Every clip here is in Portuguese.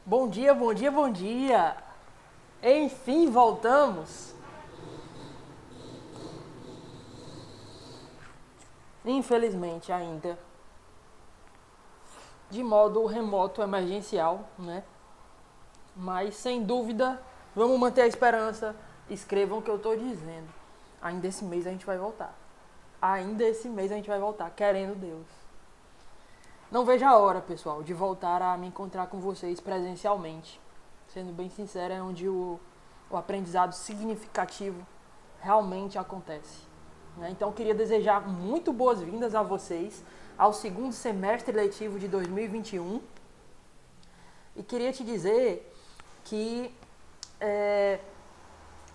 Bom dia, bom dia, bom dia! Enfim, voltamos! Infelizmente, ainda de modo remoto emergencial, né? Mas sem dúvida, vamos manter a esperança. Escrevam o que eu estou dizendo. Ainda esse mês a gente vai voltar. Ainda esse mês a gente vai voltar, querendo Deus. Não vejo a hora, pessoal, de voltar a me encontrar com vocês presencialmente. Sendo bem sincero, é onde o aprendizado significativo realmente acontece. Né? Então, eu queria desejar muito boas-vindas a vocês ao segundo semestre letivo de 2021. E queria te dizer que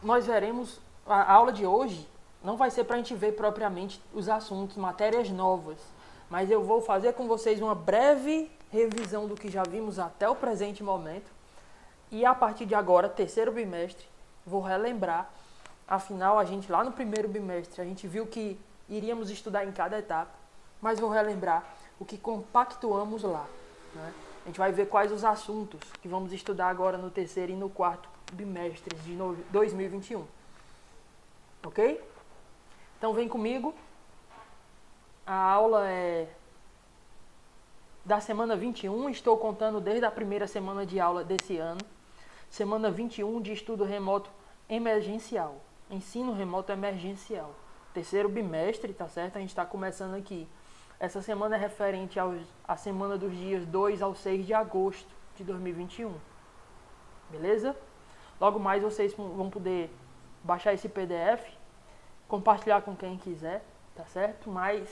nós veremos a aula de hoje. Não vai ser para a gente ver propriamente os assuntos, matérias novas, mas eu vou fazer com vocês uma breve revisão do que já vimos até o presente momento. E a partir de agora, terceiro bimestre, vou relembrar. Afinal, a gente lá no primeiro bimestre, a gente viu que iríamos estudar em cada etapa, mas vou relembrar o que compactuamos lá. Né? A gente vai ver quais os assuntos que vamos estudar agora no terceiro e no quarto bimestres de 2021. Ok? Então vem comigo. A aula é da semana 21, estou contando desde a primeira semana de aula desse ano. Semana 21 de estudo remoto emergencial. Ensino remoto emergencial. Terceiro bimestre, tá certo? A gente está começando aqui. Essa semana é referente à semana dos dias 2 ao 6 de agosto de 2021. Beleza? Logo mais vocês vão poder baixar esse PDF, compartilhar com quem quiser, tá certo? Mas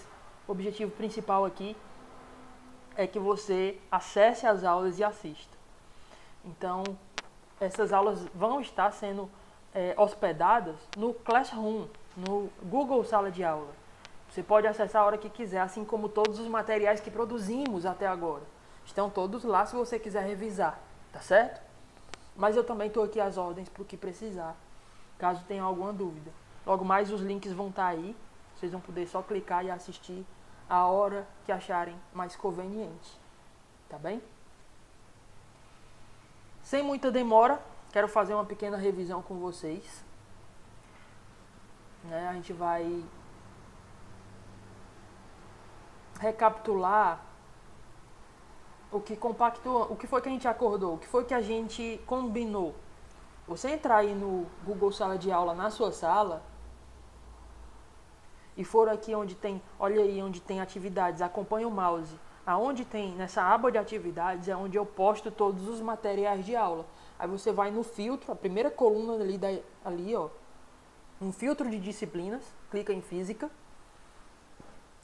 o objetivo principal aqui é que você acesse as aulas e assista. Então, essas aulas vão estar sendo hospedadas no Classroom, no Google Sala de Aula. Você pode acessar a hora que quiser, assim como todos os materiais que produzimos até agora. Estão todos lá se você quiser revisar, tá certo? Mas eu também estou aqui às ordens para o que precisar, caso tenha alguma dúvida. Logo mais os links vão estar aí, vocês vão poder só clicar e assistir a hora que acharem mais conveniente, tá bem? Sem muita demora, quero fazer uma pequena revisão com vocês. A gente vai recapitular o que compactou, o que foi que a gente acordou, o que foi que a gente combinou. Você entrar aí no Google Sala de Aula na sua sala e for aqui onde tem, olha aí onde tem atividades, acompanha o mouse. Aonde tem, nessa aba de atividades, é onde eu posto todos os materiais de aula. Aí você vai no filtro, a primeira coluna ali, ó, um filtro de disciplinas, clica em física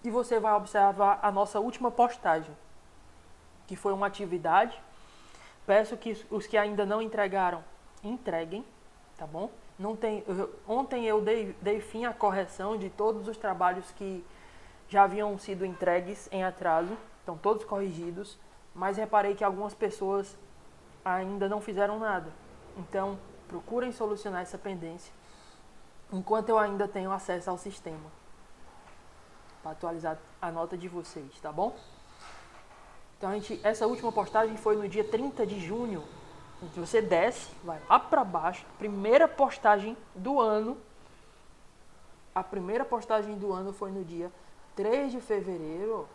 e você vai observar a nossa última postagem, que foi uma atividade. Peço que os que ainda não entregaram, entreguem, tá bom? Ontem eu dei fim à correção de todos os trabalhos que já haviam sido entregues em atraso, estão todos corrigidos, mas reparei que algumas pessoas ainda não fizeram nada. Então, procurem solucionar essa pendência enquanto eu ainda tenho acesso ao sistema, para atualizar a nota de vocês, tá bom? Então, essa última postagem foi no dia 30 de junho. Você desce, vai lá para baixo, primeira postagem do ano. A primeira postagem do ano foi no dia 3 de fevereiro.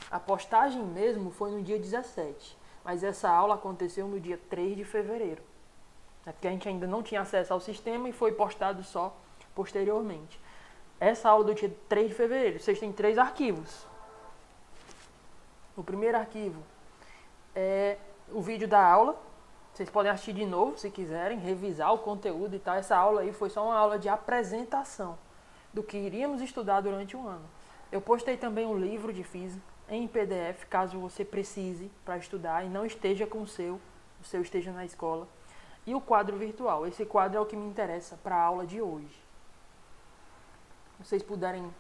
A postagem mesmo foi no dia 17, mas essa aula aconteceu no dia 3 de fevereiro. É porque a gente ainda não tinha acesso ao sistema e foi postado só posteriormente. Essa aula do dia 3 de fevereiro, vocês têm 3 arquivos. O primeiro arquivo é o vídeo da aula. Vocês podem assistir de novo se quiserem, revisar o conteúdo e tal. Essa aula aí foi só uma aula de apresentação do que iríamos estudar durante o ano. Eu postei também um livro de física em PDF, caso você precise para estudar e não esteja com o seu esteja na escola. E o quadro virtual. Esse quadro é o que me interessa para a aula de hoje. Se vocês puderem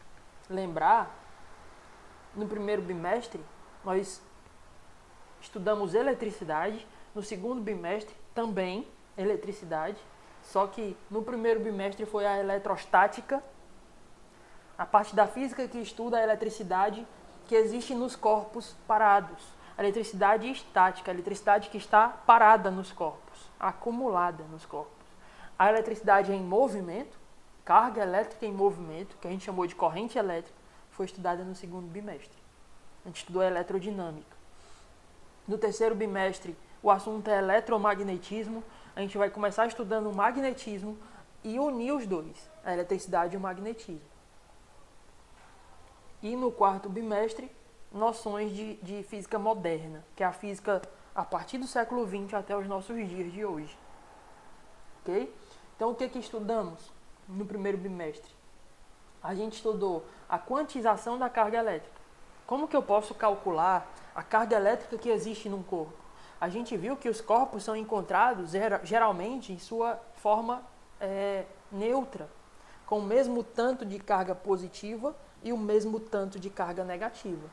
lembrar, no primeiro bimestre nós estudamos eletricidade, no segundo bimestre também eletricidade, só que no primeiro bimestre foi a eletrostática, a parte da física que estuda a eletricidade que existe nos corpos parados. A eletricidade estática, a eletricidade que está parada nos corpos, acumulada nos corpos. A eletricidade em movimento, carga elétrica em movimento, que a gente chamou de corrente elétrica, foi estudada no segundo bimestre. A gente estudou a eletrodinâmica. No terceiro bimestre, o assunto é eletromagnetismo. A gente vai começar estudando o magnetismo e unir os dois, a eletricidade e o magnetismo. E no quarto bimestre, noções de física moderna, que é a física a partir do século XX até os nossos dias de hoje. Ok? Então, o que estudamos no primeiro bimestre? A gente estudou a quantização da carga elétrica. Como que eu posso calcular a carga elétrica que existe num corpo? A gente viu que os corpos são encontrados geralmente em sua forma neutra, com o mesmo tanto de carga positiva e o mesmo tanto de carga negativa.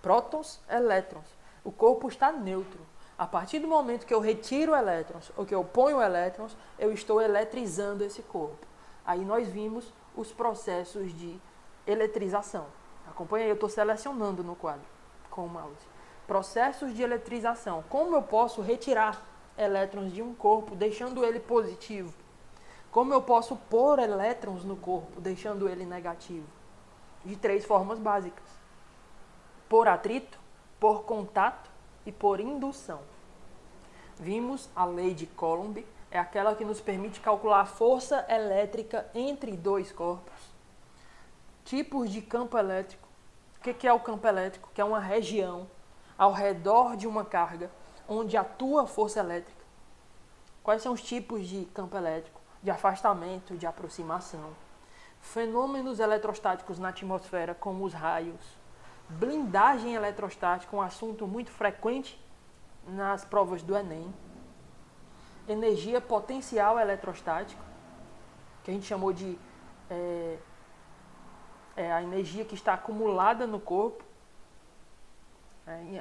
Prótons, elétrons. O corpo está neutro. A partir do momento que eu retiro elétrons ou que eu ponho elétrons, eu estou eletrizando esse corpo. Aí nós vimos os processos de eletrização. Acompanha aí, eu estou selecionando no quadro com o mouse. Processos de eletrização. Como eu posso retirar elétrons de um corpo, deixando ele positivo? Como eu posso pôr elétrons no corpo, deixando ele negativo? De 3 formas básicas. Por atrito, por contato e por indução. Vimos a lei de Coulomb, é aquela que nos permite calcular a força elétrica entre 2 corpos. Tipos de campo elétrico. O que é o campo elétrico? Que é uma região ao redor de uma carga onde atua a força elétrica. Quais são os tipos de campo elétrico? De afastamento, de aproximação. Fenômenos eletrostáticos na atmosfera, como os raios. Blindagem eletrostática, um assunto muito frequente nas provas do Enem. Energia potencial eletrostática, que a gente chamou de a energia que está acumulada no corpo,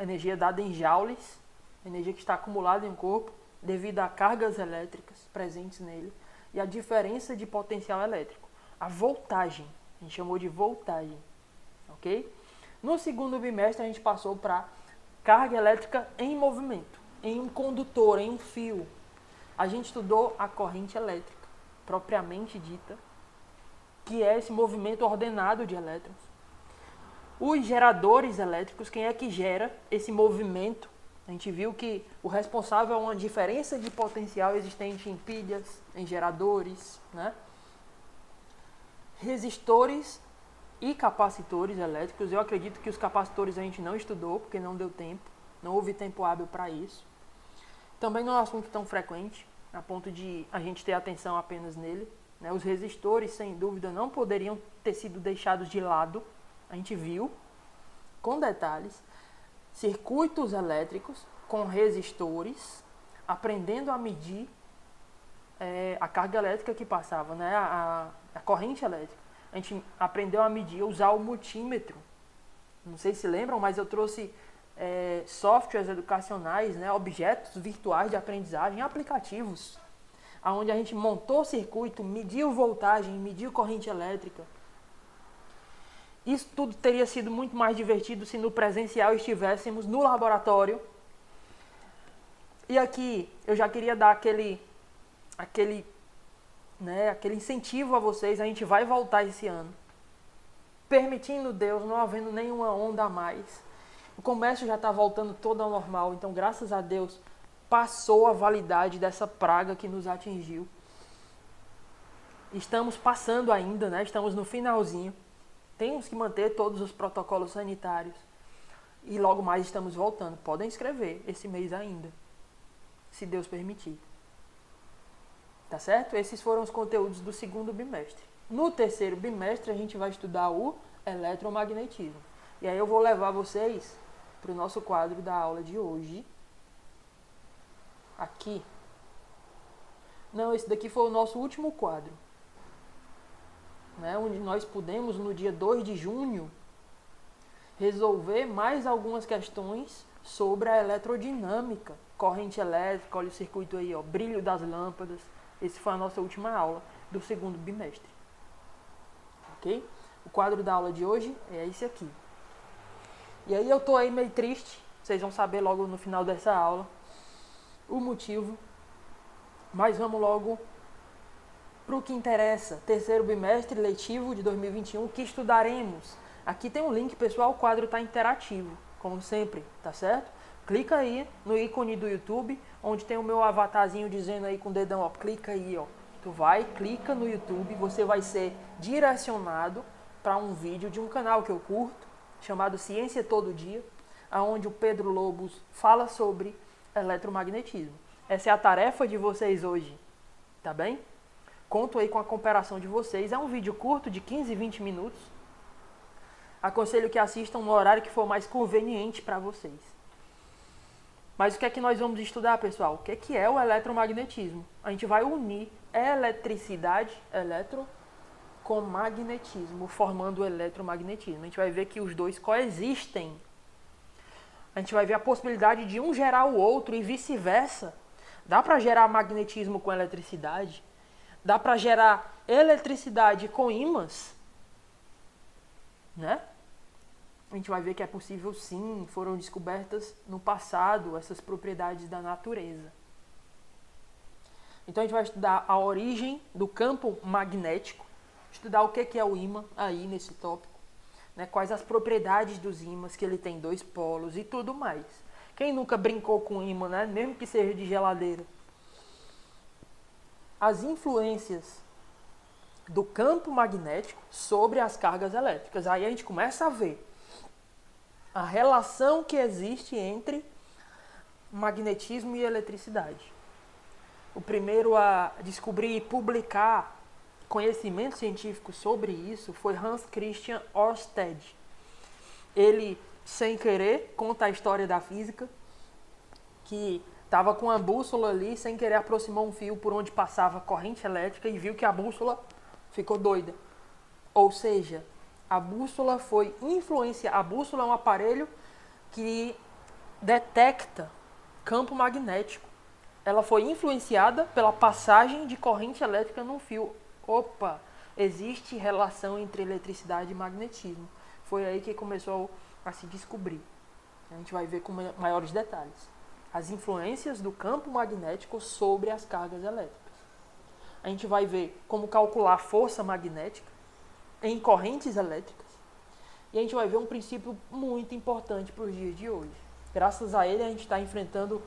energia dada em joules, energia que está acumulada em um corpo devido a cargas elétricas presentes nele, e a diferença de potencial elétrico, a voltagem, a gente chamou de voltagem, ok? No segundo bimestre a gente passou para carga elétrica em movimento, em um condutor, em um fio. A gente estudou a corrente elétrica, propriamente dita, que é esse movimento ordenado de elétrons. Os geradores elétricos, quem é que gera esse movimento? A gente viu que o responsável é uma diferença de potencial existente em pilhas, em geradores, né? Resistores e capacitores elétricos. Eu acredito que os capacitores a gente não estudou, porque não deu tempo, não houve tempo hábil para isso. Também não é um assunto tão frequente, a ponto de a gente ter atenção apenas nele. Né? Os resistores, sem dúvida, não poderiam ter sido deixados de lado. A gente viu, com detalhes, circuitos elétricos com resistores, aprendendo a medir a carga elétrica que passava, né? a corrente elétrica. A gente aprendeu a medir, usar o multímetro. Não sei se lembram, mas eu trouxe softwares educacionais, né? Objetos virtuais de aprendizagem, aplicativos, onde a gente montou o circuito, mediu voltagem, mediu corrente elétrica. Isso tudo teria sido muito mais divertido se no presencial estivéssemos no laboratório. E aqui eu já queria dar aquele incentivo a vocês. A gente vai voltar esse ano, permitindo Deus, não havendo nenhuma onda a mais. O comércio já está voltando todo ao normal, então graças a Deus passou a validade dessa praga que nos atingiu. Estamos passando ainda, né? Estamos no finalzinho. Temos que manter todos os protocolos sanitários. E logo mais estamos voltando. Podem escrever esse mês ainda, se Deus permitir. Tá certo? Esses foram os conteúdos do segundo bimestre. No terceiro bimestre a gente vai estudar o eletromagnetismo. E aí eu vou levar vocês para o nosso quadro da aula de hoje. Aqui. Não, esse daqui foi o nosso último quadro. Né, onde nós pudemos, no dia 2 de junho, resolver mais algumas questões sobre a eletrodinâmica, corrente elétrica, olha o circuito aí, ó, brilho das lâmpadas. Esse foi a nossa última aula do segundo bimestre. O quadro da aula de hoje é esse aqui. E aí eu tô aí meio triste, Vocês vão saber logo no final dessa aula o motivo. Mas vamos logo para o que interessa. Terceiro bimestre letivo de 2021, que estudaremos. Aqui tem um link, pessoal, o quadro está interativo, como sempre, tá certo? Clica aí no ícone do YouTube, onde tem o meu avatarzinho dizendo aí com o dedão, ó, clica aí, ó. Tu vai, clica no YouTube, você vai ser direcionado para um vídeo de um canal que eu curto, chamado Ciência Todo Dia, onde o Pedro Lobos fala sobre eletromagnetismo. Essa é a tarefa de vocês hoje, tá bem? Conto aí com a cooperação de vocês. É um vídeo curto de 15, 20 minutos. Aconselho que assistam no horário que for mais conveniente para vocês. Mas o que é que nós vamos estudar, pessoal? O que é o eletromagnetismo? A gente vai unir eletricidade, com magnetismo, formando o eletromagnetismo. A gente vai ver que os dois coexistem. A gente vai ver a possibilidade de um gerar o outro e vice-versa. Dá para gerar magnetismo com eletricidade? Dá para gerar eletricidade com ímãs? Né? A gente vai ver que é possível sim, foram descobertas no passado essas propriedades da natureza. Então a gente vai estudar a origem do campo magnético, estudar o que é o ímã aí nesse tópico, né? Quais as propriedades dos ímãs, que ele tem 2 polos e tudo mais. Quem nunca brincou com ímã, né? Mesmo que seja de geladeira. As influências do campo magnético sobre as cargas elétricas. Aí a gente começa a ver a relação que existe entre magnetismo e eletricidade. O primeiro a descobrir e publicar conhecimento científico sobre isso foi Hans Christian Ørsted. Ele, sem querer, conta a história da física, que estava com a bússola ali, sem querer aproximou um fio por onde passava corrente elétrica e viu que a bússola ficou doida. Ou seja, a bússola foi influenciada. A bússola é um aparelho que detecta campo magnético. Ela foi influenciada pela passagem de corrente elétrica num fio. Opa, existe relação entre eletricidade e magnetismo. Foi aí que começou a se descobrir. A gente vai ver com maiores detalhes as influências do campo magnético sobre as cargas elétricas. A gente vai ver como calcular a força magnética em correntes elétricas. E a gente vai ver um princípio muito importante para os dias de hoje. Graças a ele a gente está enfrentando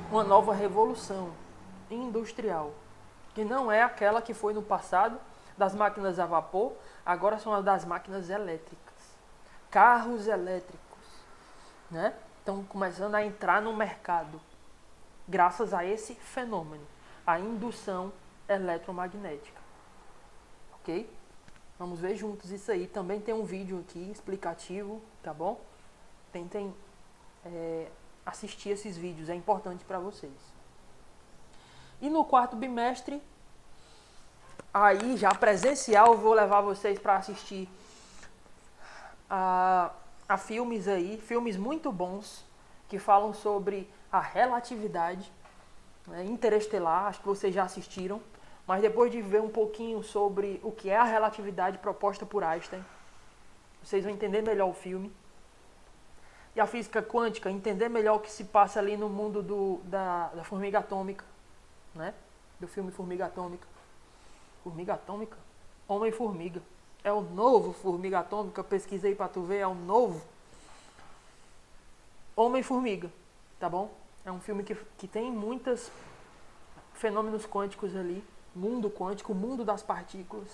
uma nova revolução industrial, que não é aquela que foi no passado das máquinas a vapor, agora são as das máquinas elétricas. Carros elétricos, né? Estão começando a entrar no mercado graças a esse fenômeno, a indução eletromagnética. Ok? Vamos ver juntos isso aí. Também tem um vídeo aqui explicativo, tá bom? Tentem assistir esses vídeos, é importante para vocês. E no quarto bimestre, aí já presencial, eu vou levar vocês para assistir a filmes aí, filmes muito bons, que falam sobre a relatividade, né? Interestelar, acho que vocês já assistiram, mas depois de ver um pouquinho sobre o que é a relatividade proposta por Einstein, vocês vão entender melhor o filme. E a física quântica, entender melhor o que se passa ali no mundo da formiga atômica, né? Do filme Formiga Atômica. Formiga Atômica? Homem-Formiga. É o novo Formiga Atômica, pesquisei pra tu ver, é o novo Homem-Formiga, tá bom? É um filme que tem muitos fenômenos quânticos ali, mundo quântico, mundo das partículas.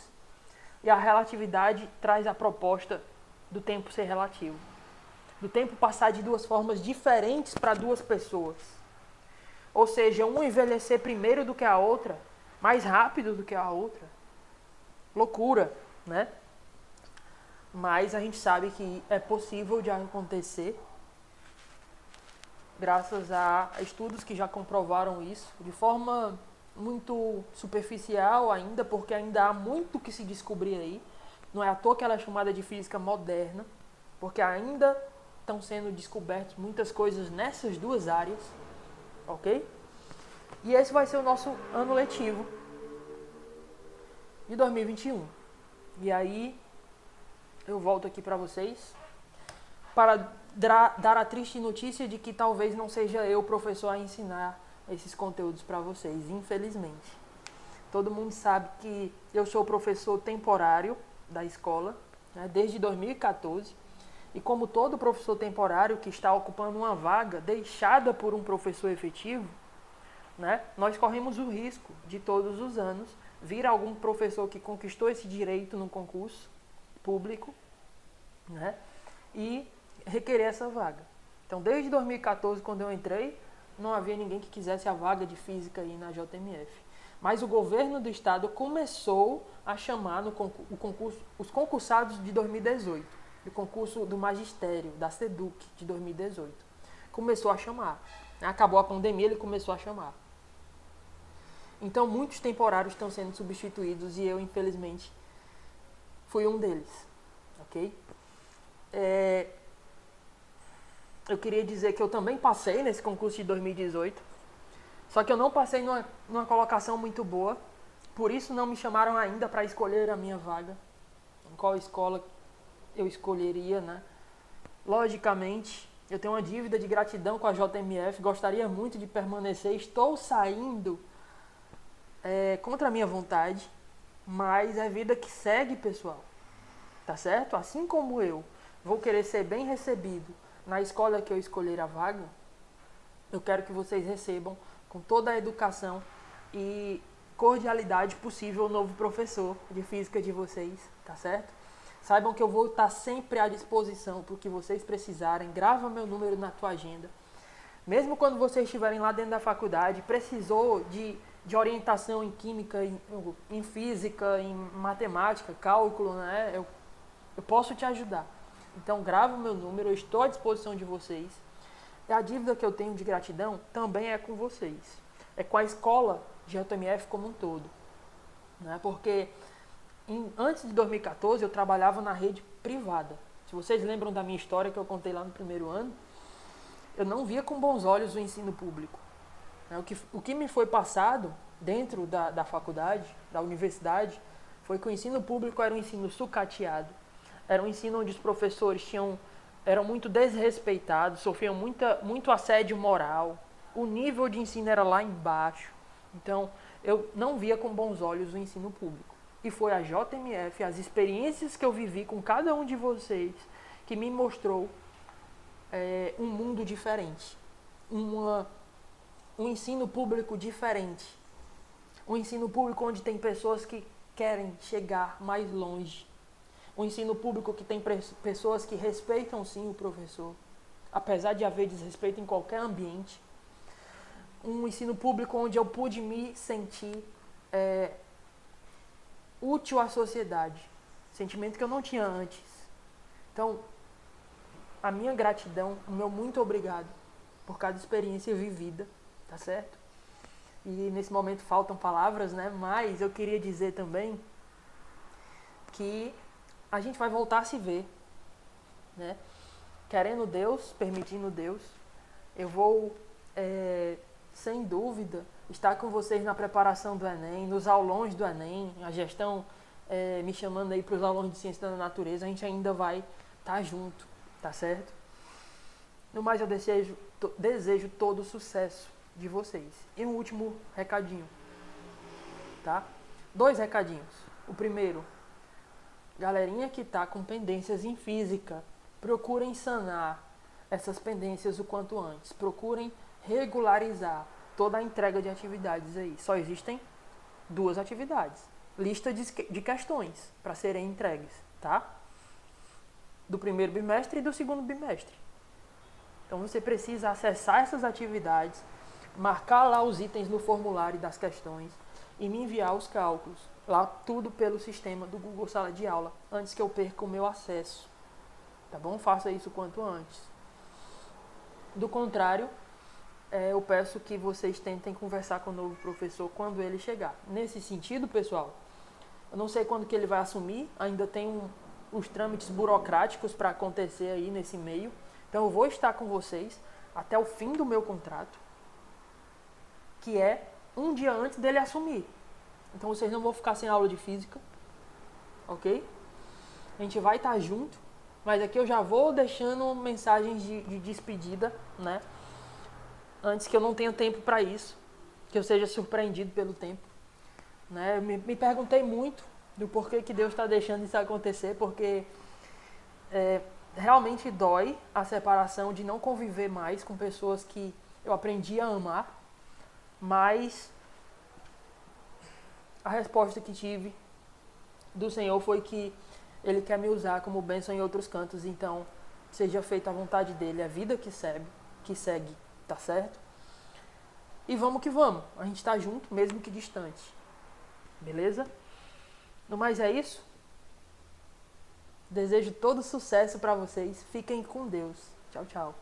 E a relatividade traz a proposta do tempo ser relativo. Do tempo passar de 2 formas diferentes para 2 pessoas. Ou seja, um envelhecer primeiro do que a outra, mais rápido do que a outra. Loucura, né? Mas a gente sabe que é possível de acontecer, graças a estudos que já comprovaram isso, de forma muito superficial ainda, porque ainda há muito que se descobrir aí. Não é à toa que ela é chamada de física moderna, porque ainda estão sendo descobertas muitas coisas nessas 2 áreas, ok? E esse vai ser o nosso ano letivo de 2021. E aí eu volto aqui para vocês para dar a triste notícia de que talvez não seja eu, professor, a ensinar esses conteúdos para vocês, infelizmente. Todo mundo sabe que eu sou professor temporário da escola, né, desde 2014. E como todo professor temporário que está ocupando uma vaga deixada por um professor efetivo, né, nós corremos o risco de todos os anos vir algum professor que conquistou esse direito no concurso público, né, e requerer essa vaga. Então, desde 2014, quando eu entrei, não havia ninguém que quisesse a vaga de física aí na JMF. Mas o governo do estado começou a chamar no concurso, os concursados de 2018, o concurso do magistério, da SEDUC de 2018. Começou a chamar. Acabou a pandemia, ele começou a chamar. Então, muitos temporários estão sendo substituídos e eu, infelizmente, fui um deles. Ok? Eu queria dizer que eu também passei nesse concurso de 2018, só que eu não passei numa colocação muito boa, por isso não me chamaram ainda para escolher a minha vaga, em qual escola eu escolheria, né? Logicamente, eu tenho uma dívida de gratidão com a JMF, gostaria muito de permanecer, estou saindo contra a minha vontade, mas é vida que segue, pessoal, tá certo? Assim como eu vou querer ser bem recebido na escola que eu escolher a vaga, eu quero que vocês recebam com toda a educação e cordialidade possível o novo professor de física de vocês, tá certo? Saibam que eu vou estar sempre à disposição para o que vocês precisarem. Grava meu número na tua agenda. Mesmo quando vocês estiverem lá dentro da faculdade, precisou de orientação em química, em física, em matemática, cálculo, né? Eu posso te ajudar. Então grava o meu número, eu estou à disposição de vocês. E a dívida que eu tenho de gratidão também é com vocês. É com a escola JMF como um todo. Né? Porque antes de 2014 eu trabalhava na rede privada. Se vocês lembram da minha história que eu contei lá no primeiro ano, eu não via com bons olhos o ensino público. O que me foi passado dentro da faculdade, da universidade, foi que o ensino público era um ensino sucateado. Era um ensino onde os professores eram muito desrespeitados, sofriam muito assédio moral. O nível de ensino era lá embaixo. Então, eu não via com bons olhos o ensino público. E foi a JMF, as experiências que eu vivi com cada um de vocês, que me mostrou um mundo diferente. Um ensino público diferente. Um ensino público onde tem pessoas que querem chegar mais longe. Um ensino público que tem pessoas que respeitam sim o professor, apesar de haver desrespeito em qualquer ambiente. Um ensino público onde eu pude me sentir útil à sociedade, sentimento que eu não tinha antes. Então, a minha gratidão, o meu muito obrigado por cada experiência vivida, tá certo? E nesse momento faltam palavras, né? Mas eu queria dizer também que a gente vai voltar a se ver, né? Querendo Deus, permitindo Deus, eu vou, sem dúvida, estar com vocês na preparação do Enem, nos aulões do Enem, a gestão me chamando aí para os aulões de Ciência da Natureza, a gente ainda vai estar junto, tá certo? No mais, eu desejo todo o sucesso de vocês. E um último recadinho, tá? 2 recadinhos. O primeiro, galerinha que está com pendências em física, procurem sanar essas pendências o quanto antes. Procurem regularizar toda a entrega de atividades aí. Só existem 2 atividades. Lista de questões para serem entregues, tá? Do primeiro bimestre e do segundo bimestre. Então você precisa acessar essas atividades, marcar lá os itens no formulário das questões e me enviar os cálculos. Lá tudo pelo sistema do Google Sala de Aula, antes que eu perca o meu acesso. Tá bom? Faça isso quanto antes. Do contrário, eu peço que vocês tentem conversar com o novo professor quando ele chegar. Nesse sentido, pessoal, eu não sei quando que ele vai assumir, ainda tem os trâmites burocráticos para acontecer aí nesse meio. Então eu vou estar com vocês até o fim do meu contrato, que é um dia antes dele assumir. Então vocês não vão ficar sem aula de física, ok? A gente vai estar junto Mas aqui eu já vou deixando mensagens de despedida, né? Antes que eu não tenha tempo para isso, que eu seja surpreendido pelo tempo, né? Me perguntei muito do porquê que Deus está deixando isso acontecer, porque realmente dói a separação de não conviver mais com pessoas que eu aprendi a amar, mas a resposta que tive do Senhor foi que Ele quer me usar como bênção em outros cantos, então seja feita a vontade dEle, a vida que segue, tá certo? E vamos que vamos, a gente tá junto, mesmo que distante, beleza? No mais é isso. Desejo todo sucesso para vocês, fiquem com Deus. Tchau, tchau.